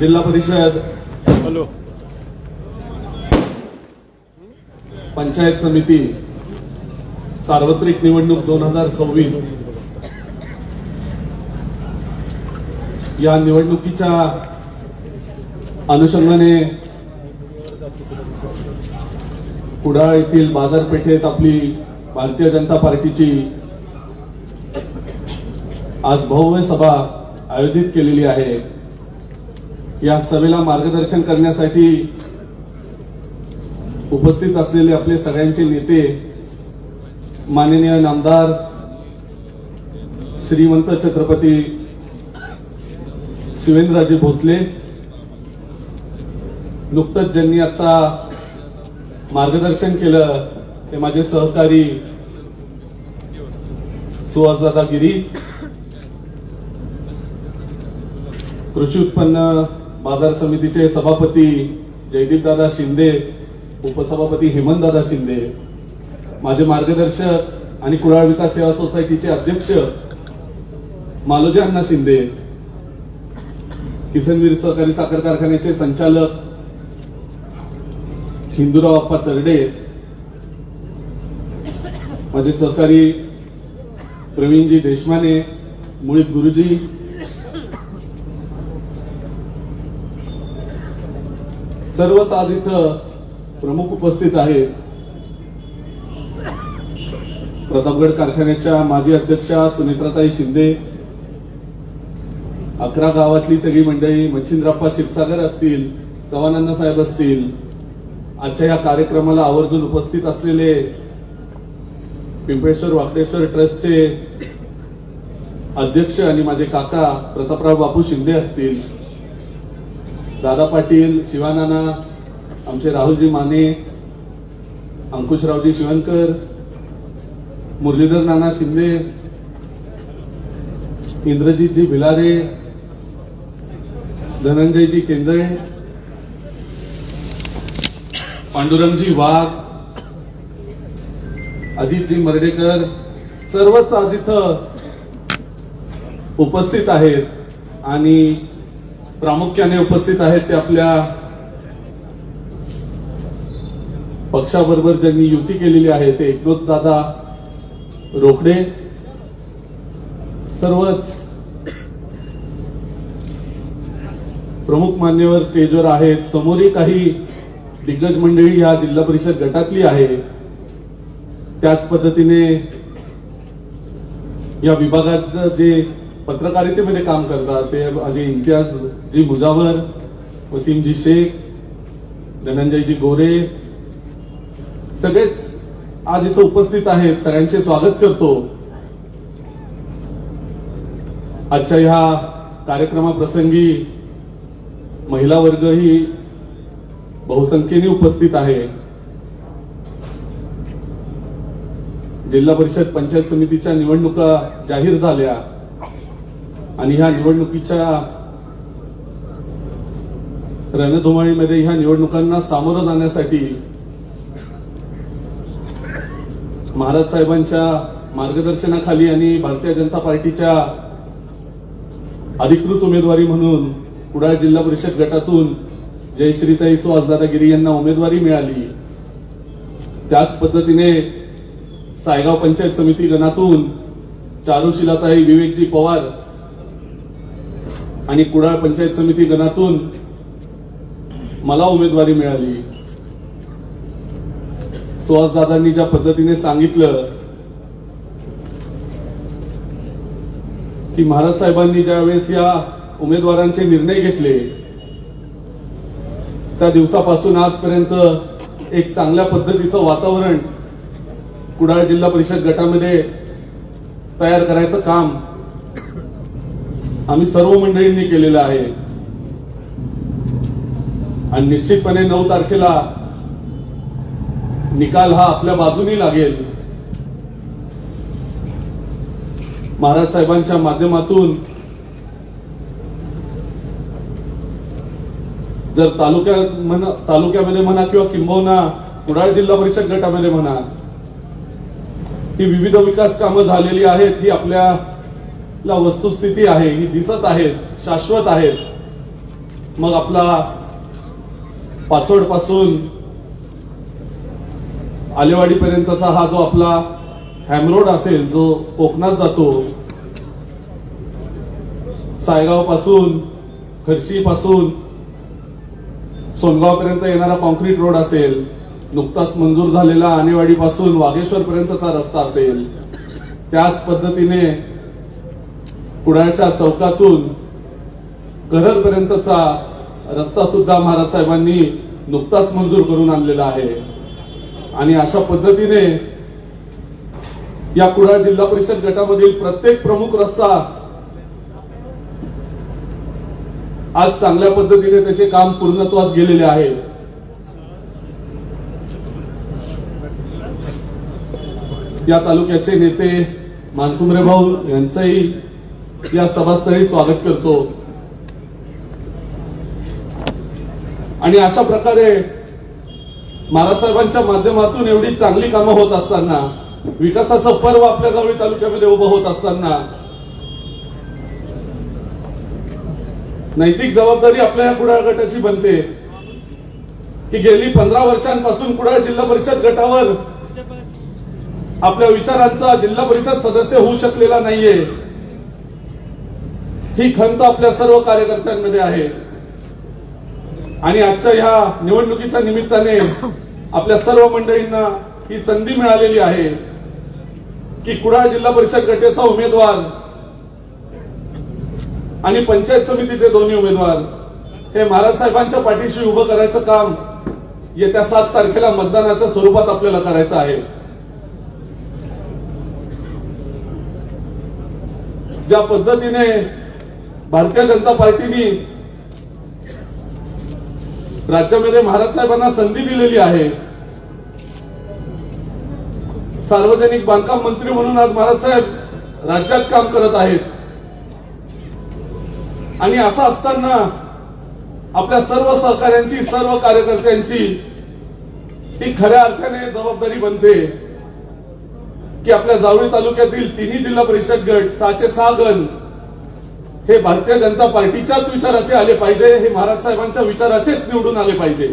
जिल्हा परिषद पंचायत समिती सार्वत्रिक निवडणूक 2026 या निवडणुकीच्या अनुषंगाने कुडाळ येथील बाजारपेठेत आपली भारतीय जनता पार्टीची आज भव्य सभा आयोजित केलेली आहे। या सभेला मार्गदर्शन करण्यासाठी उपस्थित असलेले आपले सगळ्यांचे नेते माननीय नामदार श्रीमंत छत्रपती शिवेंद्रराजे भोसले, नुकतंच ज्यांनी आता मार्गदर्शन केलं ते माझे सहकारी सुहासदादा गिरी, कृषी उत्पन्न बाजार समितीचे सभापती जयदीपदादा शिंदे, उपसभापती हेमंतदादा शिंदे, माझे मार्गदर्शक आणि कुडाळ विकास सेवा सोसायटीचे अध्यक्ष मालोजी अण्णा शिंदे, किसनवीर सहकारी साखर कारखान्याचे संचालक हिंदूराव अप्पा तरडे, माझे सहकारी प्रवीणजी देशमाने, मुळीत गुरुजी, सर्वच आज इथं प्रमुख उपस्थित आहेत। प्रतापगड कारखान्याच्या माजी अध्यक्षा सुनेत्राताई शिंदे, 11 गावातली सगळी मंडळी, मच्छिंद्रप्पा शिवसागर असतील, चव्हाण साहेब असतील, आजच्या या कार्यक्रमाला आवर्जून उपस्थित असलेले पिंपळेश्वर वाकडेश्वर ट्रस्टचे अध्यक्ष आणि माझे काका प्रतापराव बापू शिंदे असतील, दादा पाटील, शिवानाना, आमचे राहुलजी माने, अंकुशरावजी शिवणकर, मुरलीधर नाना शिंदे, इंद्रजीतजी भिलारे, धनंजयजी केंजळे, पांडुरंगजी वाघ, अजितजी मर्डेकर, सर्वच आज इथं उपस्थित आहेत आणि प्रामुख्याने उपस्थित आहेत ते आपल्या पक्षाबरोबर ज्यांनी युती केलेली आहे ते एकनाथ दादा रोकडे, सर्वच प्रमुख मान्यवर स्टेजवर आहेत। समोरही काही दिग्गज मंडळी या जिल्हा परिषद गटातली आहे। त्याच पद्धतीने या विभागाचं जे पत्रकारितेमध्ये काम करतात ते माझे इम्तियाजजी मुजावर, वसीमजी शेख, धनंजयजी गोरे, सगळेच आज इथं उपस्थित आहेत। सगळ्यांचे स्वागत करतो। आजच्या ह्या कार्यक्रमाप्रसंगी महिला वर्गही बहुसंख्येने उपस्थित आहे। जिल्हा परिषद पंचायत समितीच्या निवडणुका जाहीर झाल्या आणि ह्या निवडणुकीच्या रणधुमाळीमध्ये ह्या निवडणुकांना सामोरं जाण्यासाठी महाराज साहेबांच्या मार्गदर्शनाखाली आणि भारतीय जनता पार्टीच्या अधिकृत उमेदवारी म्हणून कुडाळ जिल्हा परिषद गटातून जयश्रीताई सुहासदादा गिरी यांना उमेदवारी मिळाली। त्याच पद्धतीने सायगाव पंचायत समिती गणातून चारुशिलाताई विवेकजी पवार आणि कुडाळ पंचायत समिती गणातून मला उमेदवारी मिळाली। सुहासदादांनी ज्या पद्धतीने सांगितलं की महाराज साहेबांनी ज्यावेळेस या उमेदवारांचे निर्णय घेतले त्या दिवसापासून आजपर्यंत एक चांगल्या पद्धतीचं वातावरण कुडाळ जिल्हा परिषद गटामध्ये तयार करायचं काम आम्ही सर्व मंडळींनी केलेलं आहे आणि निश्चितपणे 9 तारखेला निकाल हा आपल्या बाजूनी लागेल। महाराज साहेबांच्या माध्यमातून जर तालुक्यामध्ये म्हणा किंवा किंबहुना कुडाळ जिल्हा परिषद गटामध्ये म्हणा ही विविध विकास कामं झालेली आहेत, ही आपल्याला वस्तुस्थिती आहे, ही दिसत आहेत, शाश्वत आहेत। मग आपला पाचोड पासून आलेवाडी पर्यंतचा हा जो आपला हॅमरोड असेल, जो कोकणात जातो, सायगाव पासून खर्शी पासून सोनगाव पर्यंत येणारा कॉन्क्रीट रोड असेल, नुकताच मंजूर झालेला आणेवाडी पासून वाघेश्वर पर्यंतचा रस्ता असेल, त्याच पद्धतीने कुडाळच्या चौकातून करर पर्यंतचा रस्ता सुद्धा महाराज साहेबांनी नुकताच मंजूर करून आणलेला आहे. आणि अशा पद्धतीने या कुडाळ जिल्हा परिषद गटामधील प्रत्येक प्रमुख रस्ता आज चांगल्या पद्धतीने त्याचे काम पूर्णत्वास गेलेले आहे. या तालुक्याचे नेते मानकुमरे भाऊ यांचंही या सभास्थळी स्वागत करतो. आणि अशा प्रकारे महाराज साहेबांच्या माध्यमातून एवढी चांगली कामं होत असताना, विकासाचं पर्व आपल्या जावळी तालुक्यामध्ये उभं होत असताना, नैतिक जबाबदारी आपल्या या कुडाळ गटाची बनते की गेली 15 वर्षांपासून कुडाळ जिल्हा परिषद गटावर आपल्या विचारांचा जिल्हा परिषद सदस्य होऊ शकलेला नाहीये. ही खंत आपल्या सर्व कार्यकर्त्यांमध्ये आहे. आणि आजच्या ह्या निवडणुकीच्या निमित्ताने आपल्या सर्व मंडळींना ही संधी मिळालेली आहे की कुडाळ जिल्हा परिषद गटाचा उमेदवार आणि पंचायत समितीचे दोन्ही उमेदवार हे महाराज साहेबांच्या पाठीशी उभं करायचं काम येत्या 7 तारखेला मतदानाच्या स्वरूपात आपल्याला करायचं आहे. ज्या पद्धतीने भारतीय जनता पार्टीने राज्यामध्ये महाराज साहेबांना संधी दिलेली आहे, सार्वजनिक बांधकाम मंत्री म्हणून आज महाराज साहेब राज्यात काम करत आहेत. आणि असं असताना आपल्या सर्व सहकाऱ्यांची, सर्व कार्यकर्त्यांची ही खऱ्या अर्थाने जबाबदारी बनते की आपल्या जावळी तालुक्यातील तिन्ही जिल्हा परिषद गट 606 गण हे भारतीय जनता पार्टीच्याच विचाराचे आले पाहिजे, हे महाराज साहेबांच्या विचाराचेच निवडून आले पाहिजे.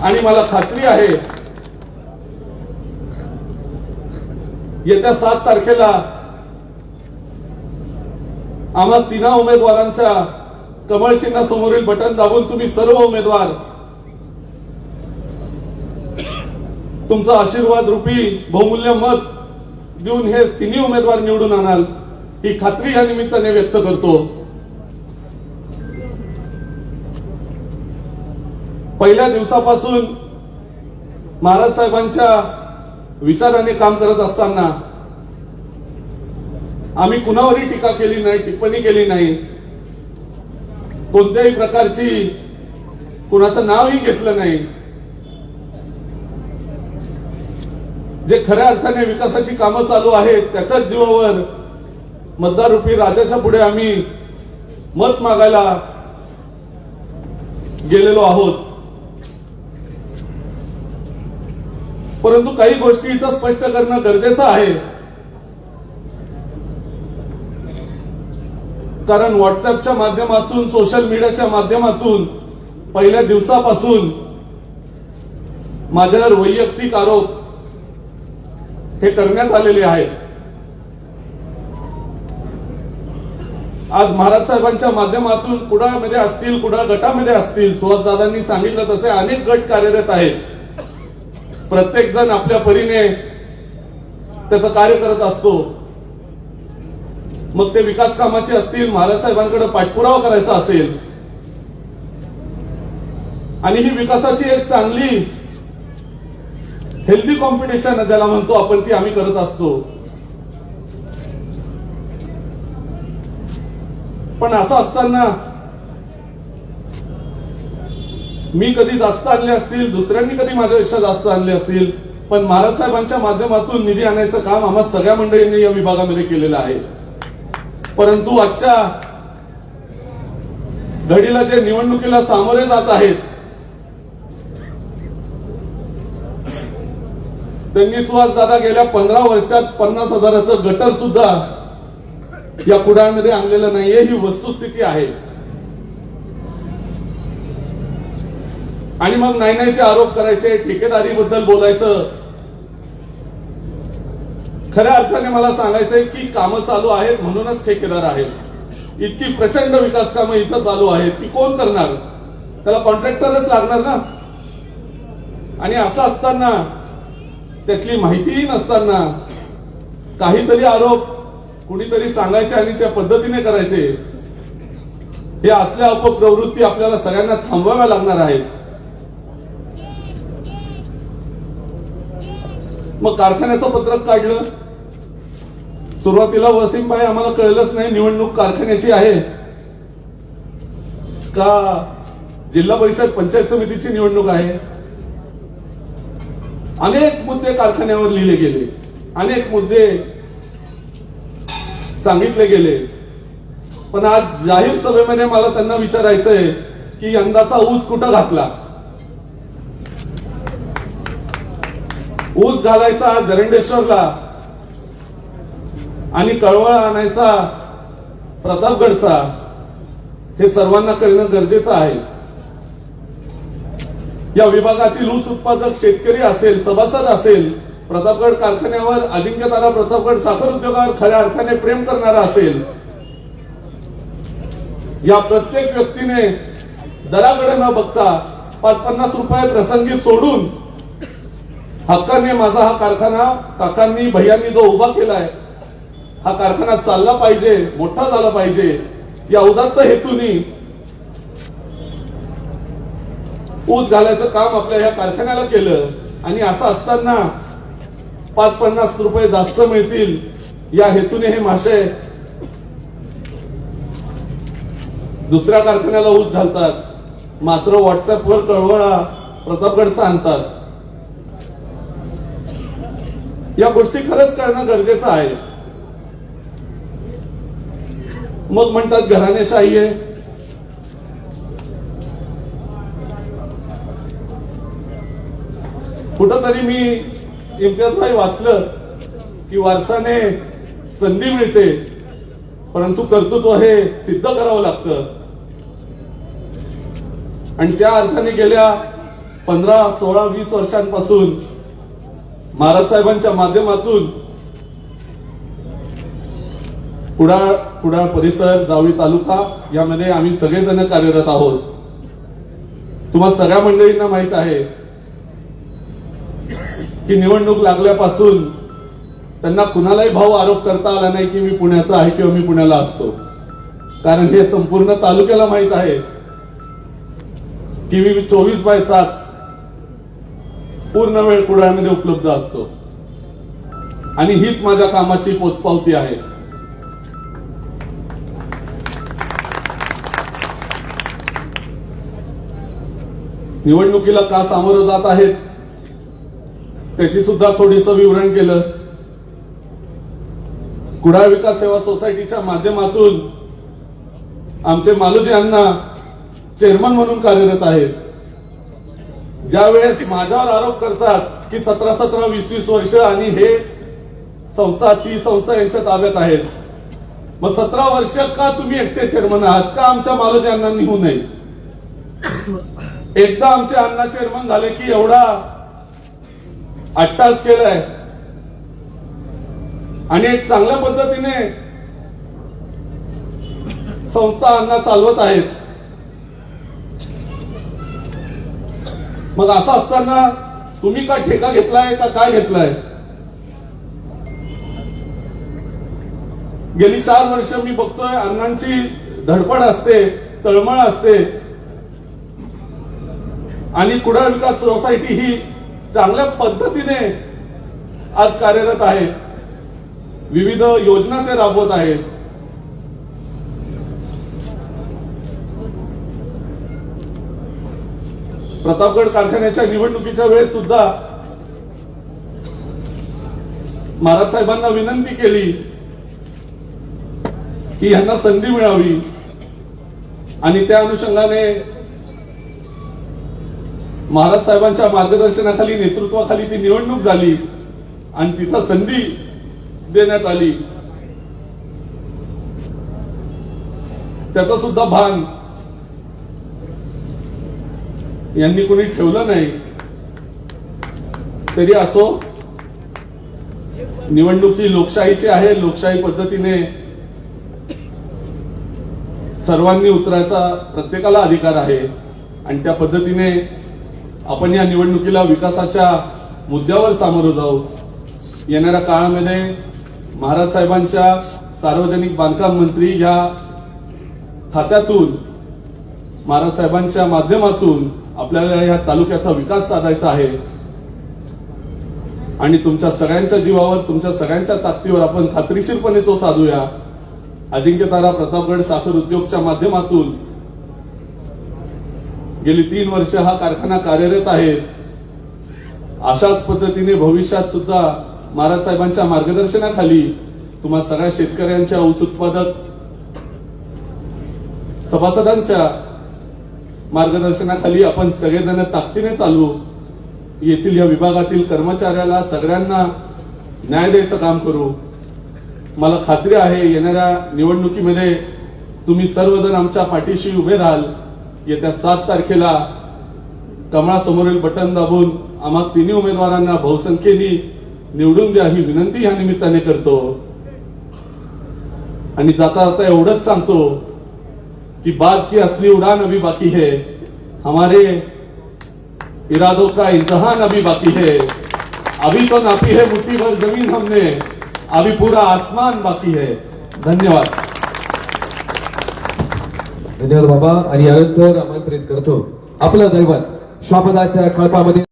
आणि मला खात्री आहे येत्या 7 तारखेला आम्हा तिन्हा उमेदवारांच्या कमळ चिन्हासमोरील बटन दाबून तुम्ही सर्व उमेदवार तुमचा आशीर्वाद रूपी बहुमूल्य मत देऊन हे तिन्ही उमेदवार निवडून आणाल, ही खात्री या निमित्ताने व्यक्त करतो. पहिल्या दिवसापासून महाराज साहेबांच्या विचाराने काम करत असताना आम्ही कुणावरही टीका केली नाही, टिप्पणी केली नाही, कोणत्याही प्रकारची कुणाचं नावही घेतलं नाही. जे खऱ्या अर्थाने विकासाची कामं चालू आहेत त्याच्याच जीवावर मतदार रूपी राजाच्या पुढे आम्ही मत मागायला गेलेलो आहोत. परंतु काही गोष्टी इथं स्पष्ट करणं गरजेचं आहे, कारण व्हॉट्सअपच्या माध्यमातून, सोशल मीडियाच्या माध्यमातून पहिल्या दिवसापासून माझ्यावर वैयक्तिक आरोप हे करण्यात आलेले आहेत. आज महाराज साहेबांच्या माध्यमातून कुडाळमध्ये असतील, कुडाळ गटामध्ये असतील, सुहासदादांनी सांगितलं तसे अनेक गट कार्यरत आहेत. प्रत्येक जण आपल्या परीने त्याचं कार्य करत असतो. मग ते विकास कामाचे असतील, महाराज साहेबांकडे पाठपुरावा करायचा असेल, आणि ही विकासाची एक चांगली हेल्दी कॉम्पिटिशन ज्याला म्हणतो आपण, ती आम्ही करत असतो. पण असं असताना मी कधी जास्त आणले असतील, दुसऱ्यांनी कधी माझ्यापेक्षा जास्त आणले असतील, पण महाराज साहेबांच्या माध्यमातून निधी आणायचं काम आम्हा सगळ्या मंडळींनी या विभागामध्ये केलेलं आहे. परंतु आजच्या घडीला जे निवडणुकीला सामोरे जात आहेत त्यांनी सुहासदादा गेल्या 15 वर्षात 50,000चं गटर सुद्धा या कुडाळमध्ये आणलेलं नाहीये, ही वस्तुस्थिती आहे. आणि मग नाही ते आरोप करायचे, ठेकेदारीबद्दल बोलायचं. खऱ्या अर्थाने मला सांगायचंय की कामं चालू आहेत म्हणूनच ठेकेदार आहेत. इतकी प्रचंड विकास कामं इथं चालू आहेत ती कोण करणार? त्याला कॉन्ट्रॅक्टरच लागणार ना. आणि असं असताना, त्यातली माहितीही नसताना काहीतरी आरोप कुणीतरी सांगायचे आणि त्या पद्धतीने करायचे, हे असल्या अपप्रवृत्ती आपल्याला सगळ्यांना थांबवाव्या लागणार आहेत. मग कारखान्याचं पत्रक काढलं. सुरुवातीला वसीमभाई आम्हाला कळलंच नाही निवडणूक कारखान्याची आहे का जिल्हा परिषद पंचायत समितीची निवडणूक आहे. अनेक मुद्दे कारखान्यावर लिहिले गेले, अनेक मुद्दे सांगितले गेले. पण आज जाहीर सभेमध्ये मला त्यांना विचारायचंय की यंदाचा ऊस कुठं घातला? ऊस घालायचा जरंडेश्वरला आणि कळवळ आणायचा प्रतापगडचा, हे सर्वांना कळणं गरजेचं आहे. या विभागातील ऊस उत्पादक शेतकरी असेल, सभासद असेल, प्रतापगड कारखान्यावर, अजिंक्यतारा प्रतापगड साखर उद्योगावर खऱ्या अर्थाने प्रेम करणारा असेल, या प्रत्येक व्यक्तीने दराकडे न बघता 5-50 रुपये प्रसंगी सोडून हक्काने माझा हा कारखाना काकांनी भैयांनी जो उभा केलाय, हा कारखाना चालला पाहिजे, मोठा झाला पाहिजे, या उदात्त हेतूनी ऊस घालायचं काम आपल्या ह्या कारखान्याला केलं. आणि असं असताना 5-50 रुपये जास्त मिळतील या हेतूने हे मासे दुसऱ्या कारखान्याला ऊस घालतात, मात्र व्हॉट्सअपवर कळवळा प्रतापगडचा आणतात. या गोष्टी खरंच कळणं गरजेचं आहे. मग म्हणतात घराणेशाही आहे. कुठंतरी मी इम्तियाजभाई वाचलं की वारसाने संधी मिळते परंतु कर्तृत्व हे सिद्ध करावं लागतं. आणि त्या अर्थाने गेल्या 15, 16, 20 वर्षांपासून महाराज साहेबांच्या माध्यमातून कुडाळ परिसर, जावळी तालुका यामध्ये आम्ही सगळेजण कार्यरत आहोत. तुम्हा सगळ्या मंडळींना माहित आहे की निवडणूक लागल्यापासून त्यांना कुणालाही भाऊ आरोप करता आला नाही की मी पुण्याचा आहे किंवा मी पुण्याला असतो. कारण हे संपूर्ण तालुक्याला माहित आहे की मी 24/7 पूर्ण वेळ कुडाळमध्ये उपलब्ध असतो आणि हीच माझ्या कामाची पोचपावती आहे. निवडणुकीला का सामोरं जात आहेत त्याची सुद्धा थोडीसं विवरण केलं. कुडाळ विकास सेवा सोसायटीच्या माध्यमातून आमचे मालोजी अण्णा चेअरमन म्हणून कार्यरत आहेत. ज्यावेळेस माझ्यावर आरोप करतात की 17, 20 वर्ष आणि हे संस्था, ती संस्था यांच्या ताब्यात आहेत, मग 17 वर्ष का तुम्ही एकटे चेअरमन आहात? का आमच्या मालोजी अण्णांनी होऊ नये? एकदा आमचे अण्णा चेअरमन झाले की एवढा अट्टास केलाय आणि एक चांगल्या पद्धतीने संस्था अण्णा चालवत आहेत. मग असं असताना तुम्ही का ठेका घेतलाय का काय घेतलाय? गेली 4 वर्ष मी बघतोय अण्णांची धडपड असते, तळमळ असते आणि कुडाळ विकास सोसायटी ही चांगल्या पद्धतीने आज कार्यरत आहे. विविध योजना ते राबवत आहेत. प्रतापगड कारखान्याच्या निवडणुकीच्या वेळेस सुद्धा महाराज साहेबांना विनंती केली की यांना संधी मिळावी आणि त्या अनुषंगाने महाराज साहेबांच्या मार्गदर्शनाखाली, नेतृत्वाखाली ती निवडणूक झाली आणि तिथं संधी देण्यात आली. त्याचं सुद्धा भान यांनी कोणी ठेवलं नाही, तरी असो, निवडणूक ही लोकशाहीची आहे. लोकशाही पद्धतीने सर्वांनी उतरायचा प्रत्येकाला अधिकार आहे आणि त्या पद्धतीने आपण या निवडणुकीला विकासाच्या मुद्द्यावर सामोरं जाऊ. येणाऱ्या काळामध्ये महाराज साहेबांच्या सार्वजनिक बांधकाम मंत्री या खात्यातून, महाराज साहेबांच्या माध्यमातून आपल्याला या तालुक्याचा विकास साधायचा आहे आणि तुमच्या सगळ्यांच्या जीवावर, तुमच्या सगळ्यांच्या ताकदीवर आपण खात्रीशीरपणे तो साधूया. अजिंक्यतारा प्रतापगड साखर उद्योगच्या माध्यमातून गेली 3 वर्ष हा कारखाना कार्यरत आहे. अशाच पद्धतीने भविष्यात सुद्धा महाराज साहेबांच्या मार्गदर्शनाखाली तुम्हा सगळ्या शेतकऱ्यांच्या, ऊस उत्पादक सभासदांच्या मार्गदर्शनाखाली आपण सगळेजण ताकदीने चालू. येथील या विभागातील कर्मचाऱ्याला सगळ्यांना न्याय द्यायचं काम करू. मला खात्री आहे येणाऱ्या निवडणुकीमध्ये तुम्ही सर्वजण आमच्या पाठीशी उभे राहाल. येत्या 7 तारखेला कमळासमोरील बटन दाबून आम्हा तिन्ही उमेदवारांना बहुसंख्येने निवडून द्या ही विनंती या निमित्ताने करतो. आणि जाता जाता एवढंच सांगतो कि बाज की असली उड़ान अभी बाकी है, हमारे इरादों का इम्तिहान अभी बाकी है. अभी तो नापी है मुट्ठी भर जमीन हमने, अभी पूरा आसमान बाकी है. धन्यवाद. धन्यवाद बाबा. आणि यानंतर आमंत्रित करतो आपलं दैवत श्वापदाच्या कळपामध्ये